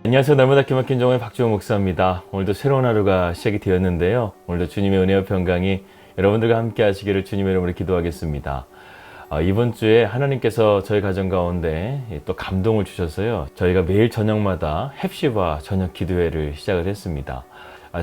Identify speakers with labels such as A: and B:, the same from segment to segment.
A: 안녕하세요. 날마다 기막힌 종의 박주호 목사입니다. 오늘도 새로운 하루가 시작이 되었는데요. 오늘도 주님의 은혜와 평강이 여러분들과 함께 하시기를 주님의 이름으로 기도하겠습니다. 이번 주에 하나님께서 저희 가정 가운데 또 감동을 주셔서요. 저희가 매일 저녁마다 헵시바 저녁 기도회를 시작을 했습니다.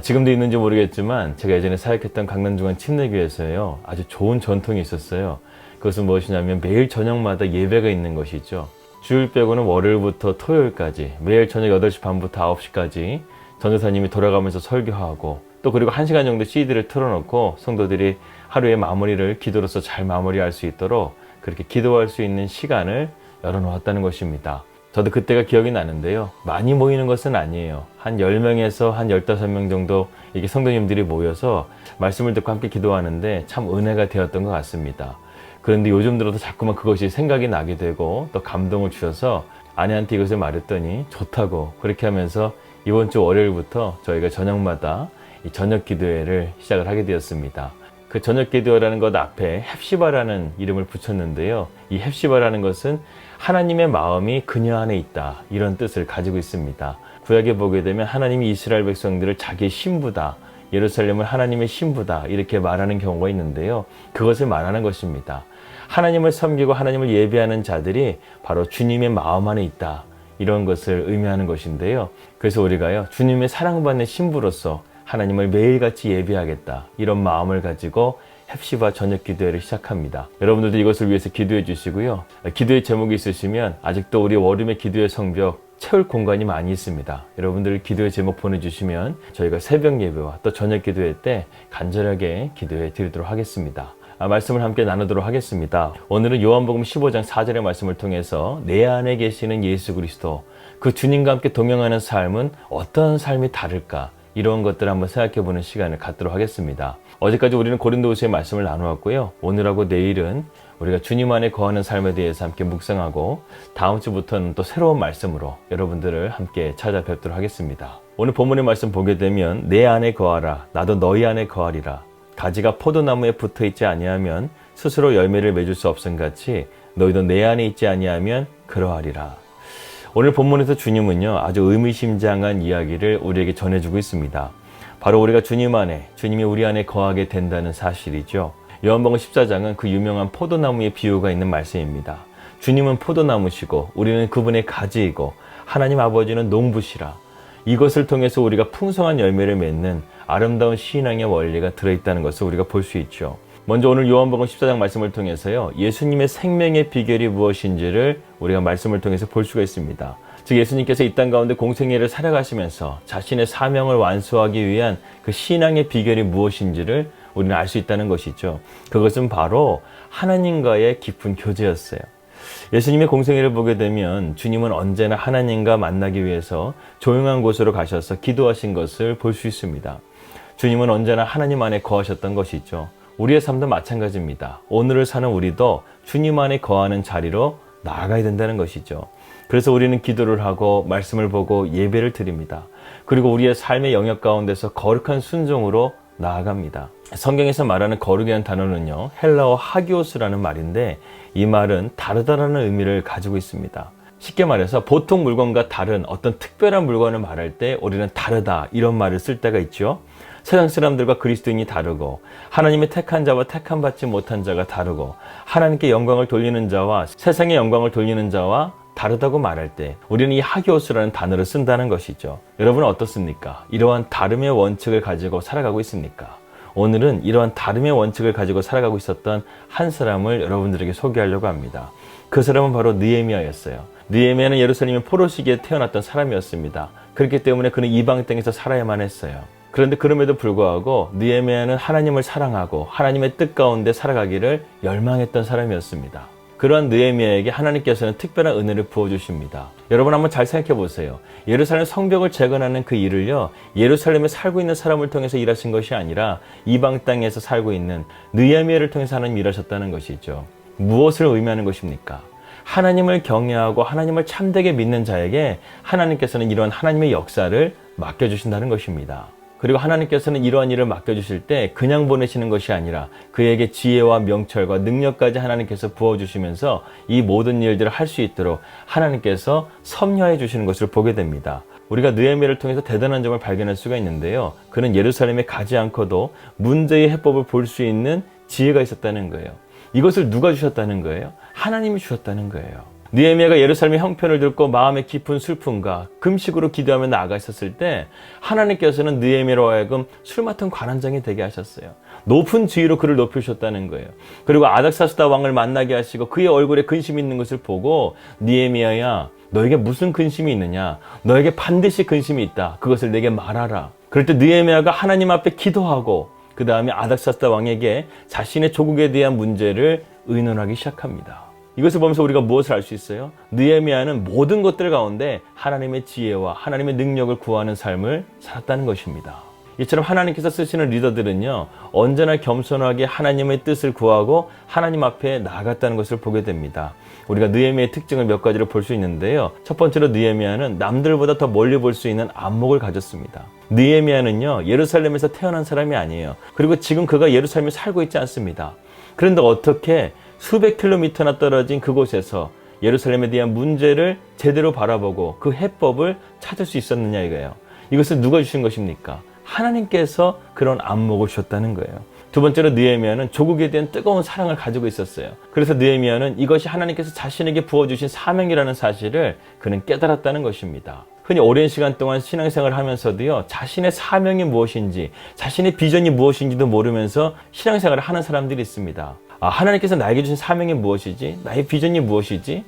A: 지금도 있는지 모르겠지만 제가 예전에 사역했던 강남중앙 침례교회에서요. 아주 좋은 전통이 있었어요. 그것은 무엇이냐면 매일 저녁마다 예배가 있는 것이죠. 주일 빼고는 월요일부터 토요일까지 매일 저녁 8시 반부터 9시까지 전도사님이 돌아가면서 설교하고 또 그리고 1시간 정도 CD를 틀어놓고 성도들이 하루의 마무리를 기도로서 잘 마무리할 수 있도록 그렇게 기도할 수 있는 시간을 열어놓았다는 것입니다. 저도 그때가 기억이 나는데요. 많이 모이는 것은 아니에요. 한 10명에서 한 15명 정도 이게 성도님들이 모여서 말씀을 듣고 함께 기도하는데 참 은혜가 되었던 것 같습니다. 그런데 요즘 들어서 자꾸만 그것이 생각이 나게 되고 또 감동을 주셔서 아내한테 이것을 말했더니 좋다고 그렇게 하면서 이번 주 월요일부터 저희가 저녁마다 이 저녁 기도회를 시작을 하게 되었습니다. 그 저녁 기도회라는 것 앞에 헵시바라는 이름을 붙였는데요. 이 헵시바라는 것은 하나님의 마음이 그녀 안에 있다 이런 뜻을 가지고 있습니다. 구약에 보게 되면 하나님이 이스라엘 백성들을 자기의 신부다, 예루살렘을 하나님의 신부다 이렇게 말하는 경우가 있는데요. 그것을 말하는 것입니다. 하나님을 섬기고 하나님을 예배하는 자들이 바로 주님의 마음 안에 있다 이런 것을 의미하는 것인데요. 그래서 우리가요 주님의 사랑받는 신부로서 하나님을 매일같이 예배하겠다 이런 마음을 가지고 헵시바 저녁 기도회를 시작합니다. 여러분들도 이것을 위해서 기도해 주시고요. 기도의 제목이 있으시면 아직도 우리 월요일 기도의 성벽 채울 공간이 많이 있습니다. 여러분들 기도의 제목 보내주시면 저희가 새벽 예배와 또 저녁 기도회 때 간절하게 기도해 드리도록 하겠습니다. 말씀을 함께 나누도록 하겠습니다. 오늘은 요한복음 15장 4절의 말씀을 통해서 내 안에 계시는 예수 그리스도 그 주님과 함께 동행하는 삶은 어떤 삶이 다를까 이런 것들을 한번 생각해보는 시간을 갖도록 하겠습니다. 어제까지 우리는 고린도후서의 말씀을 나누었고요. 오늘하고 내일은 우리가 주님 안에 거하는 삶에 대해서 함께 묵상하고 다음 주부터는 또 새로운 말씀으로 여러분들을 함께 찾아뵙도록 하겠습니다. 오늘 본문의 말씀 보게 되면 내 안에 거하라 나도 너희 안에 거하리라 가지가 포도나무에 붙어있지 아니하면 스스로 열매를 맺을 수 없음같이 너희도 내 안에 있지 아니하면 그러하리라. 오늘 본문에서 주님은요 아주 의미심장한 이야기를 우리에게 전해주고 있습니다. 바로 우리가 주님 안에, 주님이 우리 안에 거하게 된다는 사실이죠. 요한복음 14장은 그 유명한 포도나무의 비유가 있는 말씀입니다. 주님은 포도나무시고 우리는 그분의 가지이고 하나님 아버지는 농부시라. 이것을 통해서 우리가 풍성한 열매를 맺는 아름다운 신앙의 원리가 들어있다는 것을 우리가 볼 수 있죠. 먼저 오늘 요한복음 14장 말씀을 통해서요 예수님의 생명의 비결이 무엇인지를 우리가 말씀을 통해서 볼 수가 있습니다. 즉 예수님께서 이 땅 가운데 공생애를 살아가시면서 자신의 사명을 완수하기 위한 그 신앙의 비결이 무엇인지를 우리는 알 수 있다는 것이죠. 그것은 바로 하나님과의 깊은 교제였어요. 예수님의 공생애를 보게 되면 주님은 언제나 하나님과 만나기 위해서 조용한 곳으로 가셔서 기도하신 것을 볼 수 있습니다. 주님은 언제나 하나님 안에 거하셨던 것이죠. 우리의 삶도 마찬가지입니다. 오늘을 사는 우리도 주님 안에 거하는 자리로 나아가야 된다는 것이죠. 그래서 우리는 기도를 하고 말씀을 보고 예배를 드립니다. 그리고 우리의 삶의 영역 가운데서 거룩한 순종으로 나아갑니다. 성경에서 말하는 거룩이라는 단어는요 헬라어 하기오스라는 말인데 이 말은 다르다라는 의미를 가지고 있습니다. 쉽게 말해서 보통 물건과 다른 어떤 특별한 물건을 말할 때 우리는 다르다 이런 말을 쓸 때가 있죠. 세상 사람들과 그리스도인이 다르고 하나님의 택한 자와 택함 받지 못한 자가 다르고 하나님께 영광을 돌리는 자와 세상의 영광을 돌리는 자와 다르다고 말할 때 우리는 이 하기오스라는 단어를 쓴다는 것이죠. 여러분은 어떻습니까? 이러한 다름의 원칙을 가지고 살아가고 있습니까? 오늘은 이러한 다름의 원칙을 가지고 살아가고 있었던 한 사람을 여러분들에게 소개하려고 합니다. 그 사람은 바로 느헤미야였어요. 느헤미야는 예루살렘의 포로 시기에 태어났던 사람이었습니다. 그렇기 때문에 그는 이방 땅에서 살아야만 했어요. 그런데 그럼에도 불구하고 느헤미야는 하나님을 사랑하고 하나님의 뜻 가운데 살아가기를 열망했던 사람이었습니다. 그러한 느헤미야에게 하나님께서는 특별한 은혜를 부어주십니다. 여러분 한번 잘 생각해 보세요. 예루살렘 성벽을 재건하는 그 일을요 예루살렘에 살고 있는 사람을 통해서 일하신 것이 아니라 이방 땅에서 살고 있는 느헤미야를 통해서 하나님 일하셨다는 것이죠. 무엇을 의미하는 것입니까? 하나님을 경외하고 하나님을 참되게 믿는 자에게 하나님께서는 이러한 하나님의 역사를 맡겨주신다는 것입니다. 그리고 하나님께서는 이러한 일을 맡겨주실 때 그냥 보내시는 것이 아니라 그에게 지혜와 명철과 능력까지 하나님께서 부어주시면서 이 모든 일들을 할 수 있도록 하나님께서 섭려해 주시는 것을 보게 됩니다. 우리가 느헤미야를 통해서 대단한 점을 발견할 수가 있는데요. 그는 예루살렘에 가지 않고도 문제의 해법을 볼 수 있는 지혜가 있었다는 거예요. 이것을 누가 주셨다는 거예요? 하나님이 주셨다는 거예요. 느헤미야가 예루살렘의 형편을 듣고 마음의 깊은 슬픔과 금식으로 기도하며 나아가 있었을 때 하나님께서는 느헤미야로 하여금 술 맡은 관원장이 되게 하셨어요. 높은 지위로 그를 높이셨다는 거예요. 그리고 아닥사스다 왕을 만나게 하시고 그의 얼굴에 근심이 있는 것을 보고 느헤미야야, 너에게 무슨 근심이 있느냐? 너에게 반드시 근심이 있다. 그것을 내게 말하라. 그럴 때 느헤미야가 하나님 앞에 기도하고 그 다음에 아닥사스다 왕에게 자신의 조국에 대한 문제를 의논하기 시작합니다. 이것을 보면서 우리가 무엇을 알 수 있어요? 느헤미야는 모든 것들 가운데 하나님의 지혜와 하나님의 능력을 구하는 삶을 살았다는 것입니다. 이처럼 하나님께서 쓰시는 리더들은요, 언제나 겸손하게 하나님의 뜻을 구하고 하나님 앞에 나아갔다는 것을 보게 됩니다. 우리가 느헤미야의 특징을 몇 가지로 볼 수 있는데요. 첫 번째로 느헤미야는 남들보다 더 멀리 볼 수 있는 안목을 가졌습니다. 느헤미야는요, 예루살렘에서 태어난 사람이 아니에요. 그리고 지금 그가 예루살렘에 살고 있지 않습니다. 그런데 어떻게 수백 킬로미터나 떨어진 그곳에서 예루살렘에 대한 문제를 제대로 바라보고 그 해법을 찾을 수 있었느냐 이거예요. 이것을 누가 주신 것입니까? 하나님께서 그런 안목을 주셨다는 거예요. 두 번째로 느헤미야는 조국에 대한 뜨거운 사랑을 가지고 있었어요. 그래서 느헤미야는 이것이 하나님께서 자신에게 부어주신 사명이라는 사실을 그는 깨달았다는 것입니다. 흔히 오랜 시간 동안 신앙생활을 하면서도요, 자신의 사명이 무엇인지, 자신의 비전이 무엇인지도 모르면서 신앙생활을 하는 사람들이 있습니다. 하나님께서 나에게 주신 사명이 무엇이지? 나의 비전이 무엇이지?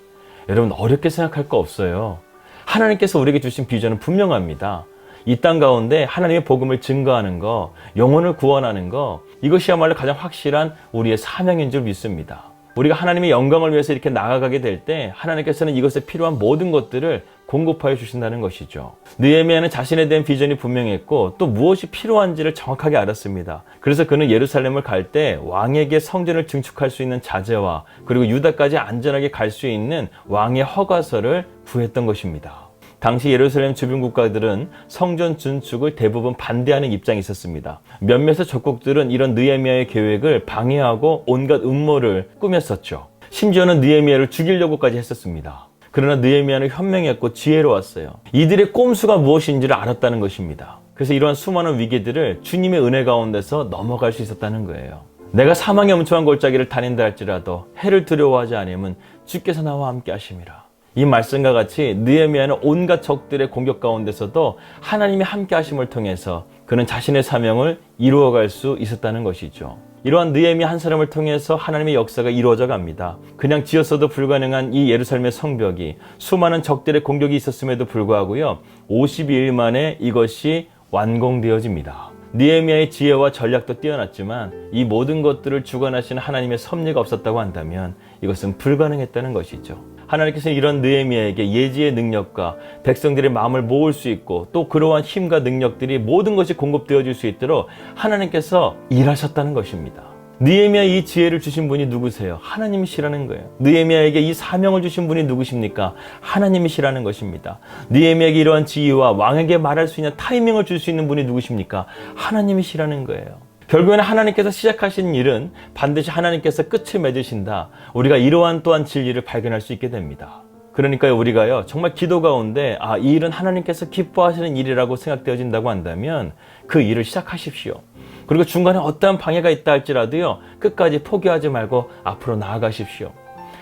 A: 여러분, 어렵게 생각할 거 없어요. 하나님께서 우리에게 주신 비전은 분명합니다. 이 땅 가운데 하나님의 복음을 증거하는 거, 영혼을 구원하는 거, 이것이야말로 가장 확실한 우리의 사명인 줄 믿습니다. 우리가 하나님의 영광을 위해서 이렇게 나아가게 될 때 하나님께서는 이것에 필요한 모든 것들을 공급하여 주신다는 것이죠. 느헤미야는 자신에 대한 비전이 분명했고 또 무엇이 필요한지를 정확하게 알았습니다. 그래서 그는 예루살렘을 갈 때 왕에게 성전을 증축할 수 있는 자재와 그리고 유다까지 안전하게 갈 수 있는 왕의 허가서를 구했던 것입니다. 당시 예루살렘 주변 국가들은 성전 증축을 대부분 반대하는 입장이 있었습니다. 몇몇의 적국들은 이런 느헤미야의 계획을 방해하고 온갖 음모를 꾸몄었죠. 심지어는 느헤미야를 죽이려고까지 했었습니다. 그러나 느헤미야는 현명했고 지혜로웠어요. 이들의 꼼수가 무엇인지를 알았다는 것입니다. 그래서 이러한 수많은 위기들을 주님의 은혜 가운데서 넘어갈 수 있었다는 거예요. 내가 사망의 엄청난 골짜기를 다닌다 할지라도 해를 두려워하지 않으면 주께서 나와 함께 하심이라. 이 말씀과 같이 느헤미야는 온갖 적들의 공격 가운데서도 하나님의 함께 하심을 통해서 그는 자신의 사명을 이루어갈 수 있었다는 것이죠. 이러한 느헤미야 한 사람을 통해서 하나님의 역사가 이루어져 갑니다. 그냥 지었어도 불가능한 이 예루살렘의 성벽이 수많은 적들의 공격이 있었음에도 불구하고요, 52일 만에 이것이 완공되어집니다. 느헤미야의 지혜와 전략도 뛰어났지만 이 모든 것들을 주관하시는 하나님의 섭리가 없었다고 한다면 이것은 불가능했다는 것이죠. 하나님께서 이런 느헤미야에게 예지의 능력과 백성들의 마음을 모을 수 있고 또 그러한 힘과 능력들이 모든 것이 공급되어질 수 있도록 하나님께서 일하셨다는 것입니다. 느헤미야에 이 지혜를 주신 분이 누구세요? 하나님이시라는 거예요. 느헤미야에게 이 사명을 주신 분이 누구십니까? 하나님이시라는 것입니다. 느헤미야에게 이러한 지혜와 왕에게 말할 수 있는 타이밍을 줄 수 있는 분이 누구십니까? 하나님이시라는 거예요. 결국에는 하나님께서 시작하신 일은 반드시 하나님께서 끝을 맺으신다. 우리가 이러한 또한 진리를 발견할 수 있게 됩니다. 그러니까요, 우리가요, 정말 기도 가운데 이 일은 하나님께서 기뻐하시는 일이라고 생각되어진다고 한다면 그 일을 시작하십시오. 그리고 중간에 어떠한 방해가 있다 할지라도요, 끝까지 포기하지 말고 앞으로 나아가십시오.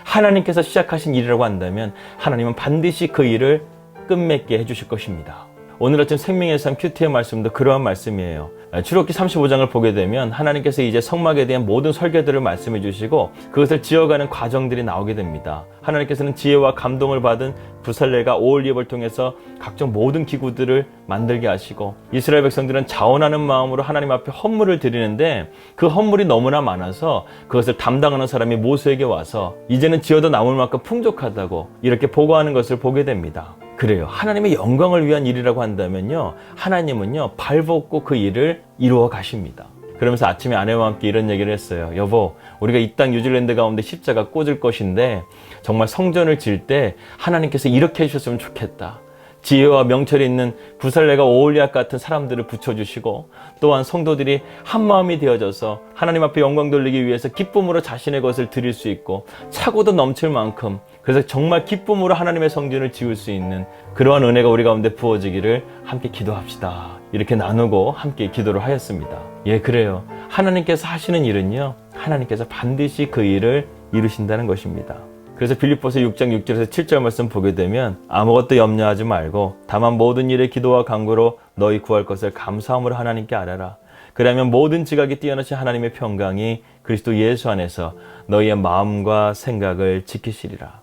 A: 하나님께서 시작하신 일이라고 한다면 하나님은 반드시 그 일을 끝맺게 해주실 것입니다. 오늘 아침 생명의 삶 큐티의 말씀도 그러한 말씀이에요. 출애굽기 35장을 보게 되면 하나님께서 이제 성막에 대한 모든 설계들을 말씀해 주시고 그것을 지어가는 과정들이 나오게 됩니다. 하나님께서는 지혜와 감동을 받은 부살렐과 오홀리압을 통해서 각종 모든 기구들을 만들게 하시고 이스라엘 백성들은 자원하는 마음으로 하나님 앞에 헌물을 드리는데 그 헌물이 너무나 많아서 그것을 담당하는 사람이 모세에게 와서 이제는 지어도 남을 만큼 풍족하다고 이렇게 보고하는 것을 보게 됩니다. 그래요. 하나님의 영광을 위한 일이라고 한다면요, 하나님은요, 발벗고 그 일을 이루어 가십니다. 그러면서 아침에 아내와 함께 이런 얘기를 했어요. 여보, 우리가 이 땅 뉴질랜드 가운데 십자가 꽂을 것인데 정말 성전을 지을 때 하나님께서 이렇게 해주셨으면 좋겠다. 지혜와 명철이 있는 부살레가 오홀리앗 같은 사람들을 붙여주시고, 또한 성도들이 한마음이 되어져서 하나님 앞에 영광 돌리기 위해서 기쁨으로 자신의 것을 드릴 수 있고, 차고도 넘칠 만큼, 그래서 정말 기쁨으로 하나님의 성전을 지을 수 있는 그러한 은혜가 우리 가운데 부어지기를 함께 기도합시다. 이렇게 나누고 함께 기도를 하였습니다. 예, 그래요. 하나님께서 하시는 일은요, 하나님께서 반드시 그 일을 이루신다는 것입니다. 그래서 빌립보서 6장 6절에서 7절 말씀 보게 되면, 아무것도 염려하지 말고 다만 모든 일에 기도와 간구로 너희 구할 것을 감사함으로 하나님께 아뢰라. 그러면 모든 지각이 뛰어나신 하나님의 평강이 그리스도 예수 안에서 너희의 마음과 생각을 지키시리라.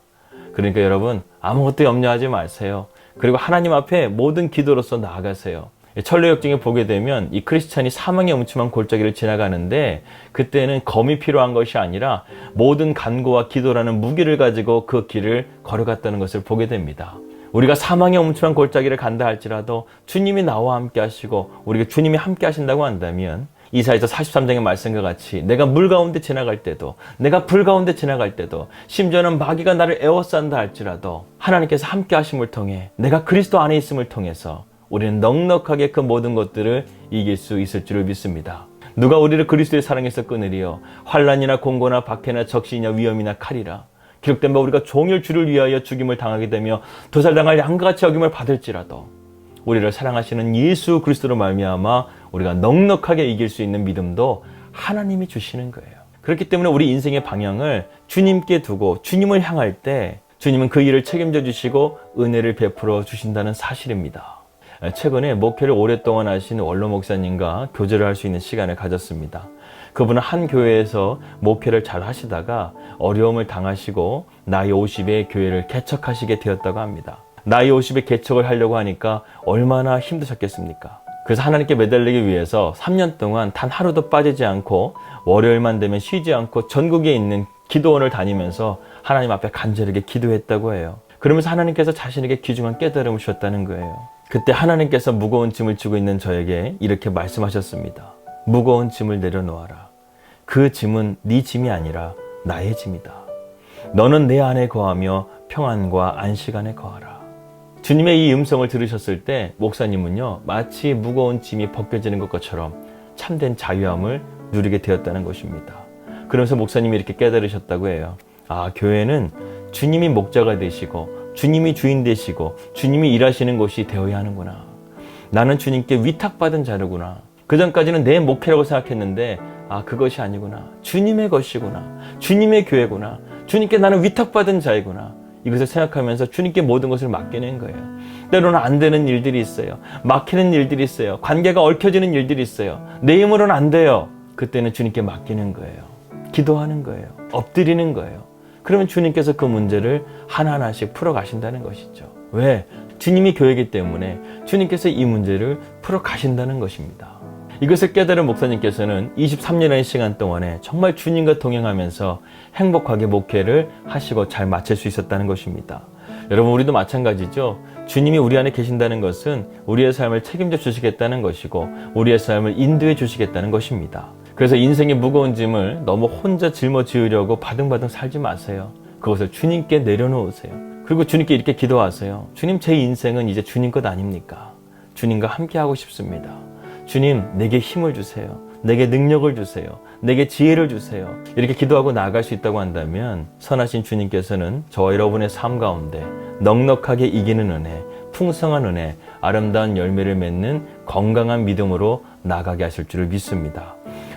A: 그러니까 여러분, 아무것도 염려하지 마세요. 그리고 하나님 앞에 모든 기도로서 나아가세요. 천례역정에 보게 되면 이 크리스찬이 사망의 음침한 골짜기를 지나가는데, 그때는 검이 필요한 것이 아니라 모든 간구와 기도라는 무기를 가지고 그 길을 걸어갔다는 것을 보게 됩니다. 우리가 사망의 음침한 골짜기를 간다 할지라도 주님이 나와 함께 하시고 우리가 주님이 함께 하신다고 한다면, 이사야서 43장의 말씀과 같이 내가 물 가운데 지나갈 때도, 내가 불 가운데 지나갈 때도, 심지어는 마귀가 나를 에워싼다 할지라도 하나님께서 함께 하심을 통해, 내가 그리스도 안에 있음을 통해서 우리는 넉넉하게 그 모든 것들을 이길 수 있을 줄을 믿습니다. 누가 우리를 그리스도의 사랑에서 끊으리요? 환난이나 공고나 박해나 적신이나 위험이나 칼이라. 기록된 바 우리가 종일 주를 위하여 죽임을 당하게 되며 도살당할 양과 같이 여김을 받을지라도 우리를 사랑하시는 예수 그리스도로 말미암아 우리가 넉넉하게 이길 수 있는 믿음도 하나님이 주시는 거예요. 그렇기 때문에 우리 인생의 방향을 주님께 두고 주님을 향할 때 주님은 그 일을 책임져 주시고 은혜를 베풀어 주신다는 사실입니다. 최근에 목회를 오랫동안 하신 원로 목사님과 교제를 할 수 있는 시간을 가졌습니다. 그분은 한 교회에서 목회를 잘 하시다가 어려움을 당하시고 나이 50에 교회를 개척하시게 되었다고 합니다. 나이 50에 개척을 하려고 하니까 얼마나 힘드셨겠습니까? 그래서 하나님께 매달리기 위해서 3년 동안 단 하루도 빠지지 않고 월요일만 되면 쉬지 않고 전국에 있는 기도원을 다니면서 하나님 앞에 간절하게 기도했다고 해요. 그러면서 하나님께서 자신에게 귀중한 깨달음을 주셨다는 거예요. 그때 하나님께서 무거운 짐을 지고 있는 저에게 이렇게 말씀하셨습니다. 무거운 짐을 내려놓아라. 그 짐은 네 짐이 아니라 나의 짐이다. 너는 내 안에 거하며 평안과 안식 안에 거하라. 주님의 이 음성을 들으셨을 때 목사님은요, 마치 무거운 짐이 벗겨지는 것처럼 참된 자유함을 누리게 되었다는 것입니다. 그러면서 목사님이 이렇게 깨달으셨다고 해요. 아, 교회는 주님이 목자가 되시고 주님이 주인 되시고 주님이 일하시는 곳이 되어야 하는구나. 나는 주님께 위탁받은 자르구나. 그전까지는 내 목회라고 생각했는데 그것이 아니구나. 주님의 것이구나. 주님의 교회구나. 주님께 나는 위탁받은 자이구나. 이것을 생각하면서 주님께 모든 것을 맡기는 거예요. 때로는 안 되는 일들이 있어요. 막히는 일들이 있어요. 관계가 얽혀지는 일들이 있어요. 내 힘으로는 안 돼요. 그때는 주님께 맡기는 거예요. 기도하는 거예요. 엎드리는 거예요. 그러면 주님께서 그 문제를 하나하나씩 풀어가신다는 것이죠. 왜? 주님이 교회이기 때문에 주님께서 이 문제를 풀어가신다는 것입니다. 이것을 깨달은 목사님께서는 23년의 시간 동안에 정말 주님과 동행하면서 행복하게 목회를 하시고 잘 마칠 수 있었다는 것입니다. 여러분, 우리도 마찬가지죠. 주님이 우리 안에 계신다는 것은 우리의 삶을 책임져 주시겠다는 것이고 우리의 삶을 인도해 주시겠다는 것입니다. 그래서 인생의 무거운 짐을 너무 혼자 짊어지으려고 바등바등 살지 마세요. 그것을 주님께 내려놓으세요. 그리고 주님께 이렇게 기도하세요. 주님, 제 인생은 이제 주님 것 아닙니까? 주님과 함께 하고 싶습니다. 주님, 내게 힘을 주세요. 내게 능력을 주세요. 내게 지혜를 주세요. 이렇게 기도하고 나아갈 수 있다고 한다면 선하신 주님께서는 저와 여러분의 삶 가운데 넉넉하게 이기는 은혜, 풍성한 은혜, 아름다운 열매를 맺는 건강한 믿음으로 나아가게 하실 줄을 믿습니다.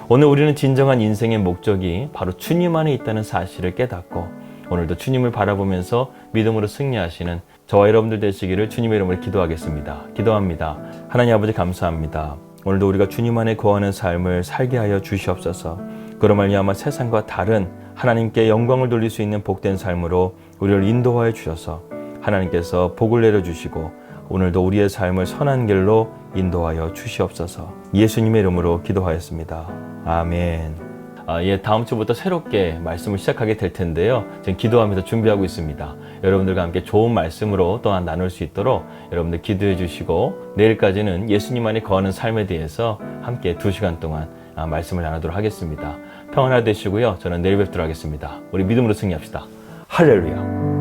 A: 오늘 우리는 진정한 인생의 목적이 바로 주님 안에 있다는 사실을 깨닫고 오늘도 주님을 바라보면서 믿음으로 승리하시는 저와 여러분들 되시기를 주님의 이름으로 기도하겠습니다. 기도합니다. 하나님 아버지, 감사합니다. 오늘도 우리가 주님 안에 거하는 삶을 살게 하여 주시옵소서. 그로 말미암아 세상과 다른 하나님께 영광을 돌릴 수 있는 복된 삶으로 우리를 인도하여 주셔서 하나님께서 복을 내려주시고 오늘도 우리의 삶을 선한 길로 인도하여 주시옵소서. 예수님의 이름으로 기도하였습니다. 아멘. 다음 주부터 새롭게 말씀을 시작하게 될 텐데요. 지금 기도하면서 준비하고 있습니다. 여러분들과 함께 좋은 말씀으로 또한 나눌 수 있도록 여러분들 기도해 주시고 내일까지는 예수님 안에 거하는 삶에 대해서 함께 2시간 동안 말씀을 나누도록 하겠습니다. 평안하 되시고요. 저는 내일 뵙도록 하겠습니다. 우리 믿음으로 승리합시다. 할렐루야.